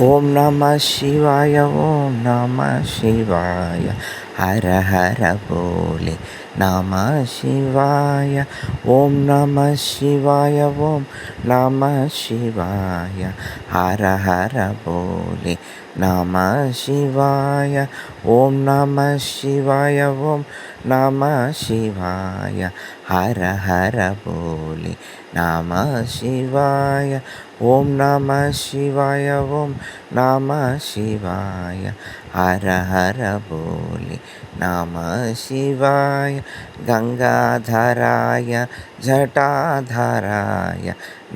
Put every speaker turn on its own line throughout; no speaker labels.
ஓம் நம சிவாய ஓம் நம சிவாய ஹர ஹர போலே நம சிவாய ஓம் நம சிவாய ஓம் நம சிவாய ஹர ஹர போலே நம சிவாய ஓம் நம சிவாய ஓம் நம சிவாய ஹர ஹர போலே நம சிவாய ஓம் நம சிவாய ஓம் நம சிவாய ஹர ஹர போலே நம சிவாய கங்காதராய ஜட்டாதராய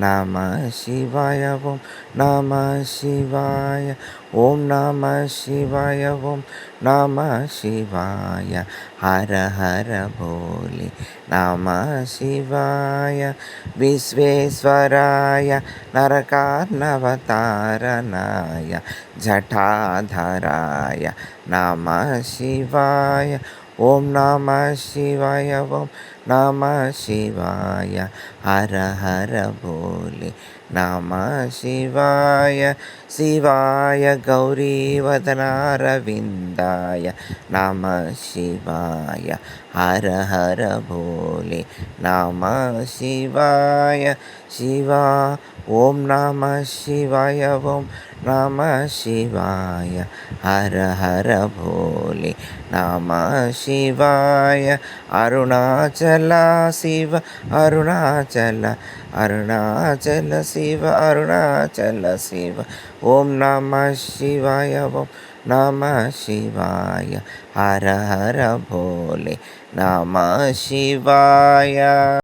நம சிவாய ஓம் நம சிவாய ஓம் நம சிவாய ஓம் நம சிவாய ஹர ஹர போலே நம சிவாய விஸ்வேஸ்வராய நரகார்ணவதாரணாய ஜட்டாதராய நம சிவாய ஓம் நம சிவாய ஓம் நம சிவாய ஹர ஹர போலே நம சிவாய சிவாய கௌரிவதனாரவிந்தாய நம சிவாய ஹர ஹர போலே நம சிவாய சிவா ஓம் நம சிவாய ஓம் நம சிவாய ஹர ஹர போலே நம சிவாய அருணாச்சல சிவ அருணாச்சல அருணாச்சல சிவ அருணாச்சல சிவ ஓம் நம சிவாய ஓம் நம சிவாய ஹர ஹர போலே நம சிவாய.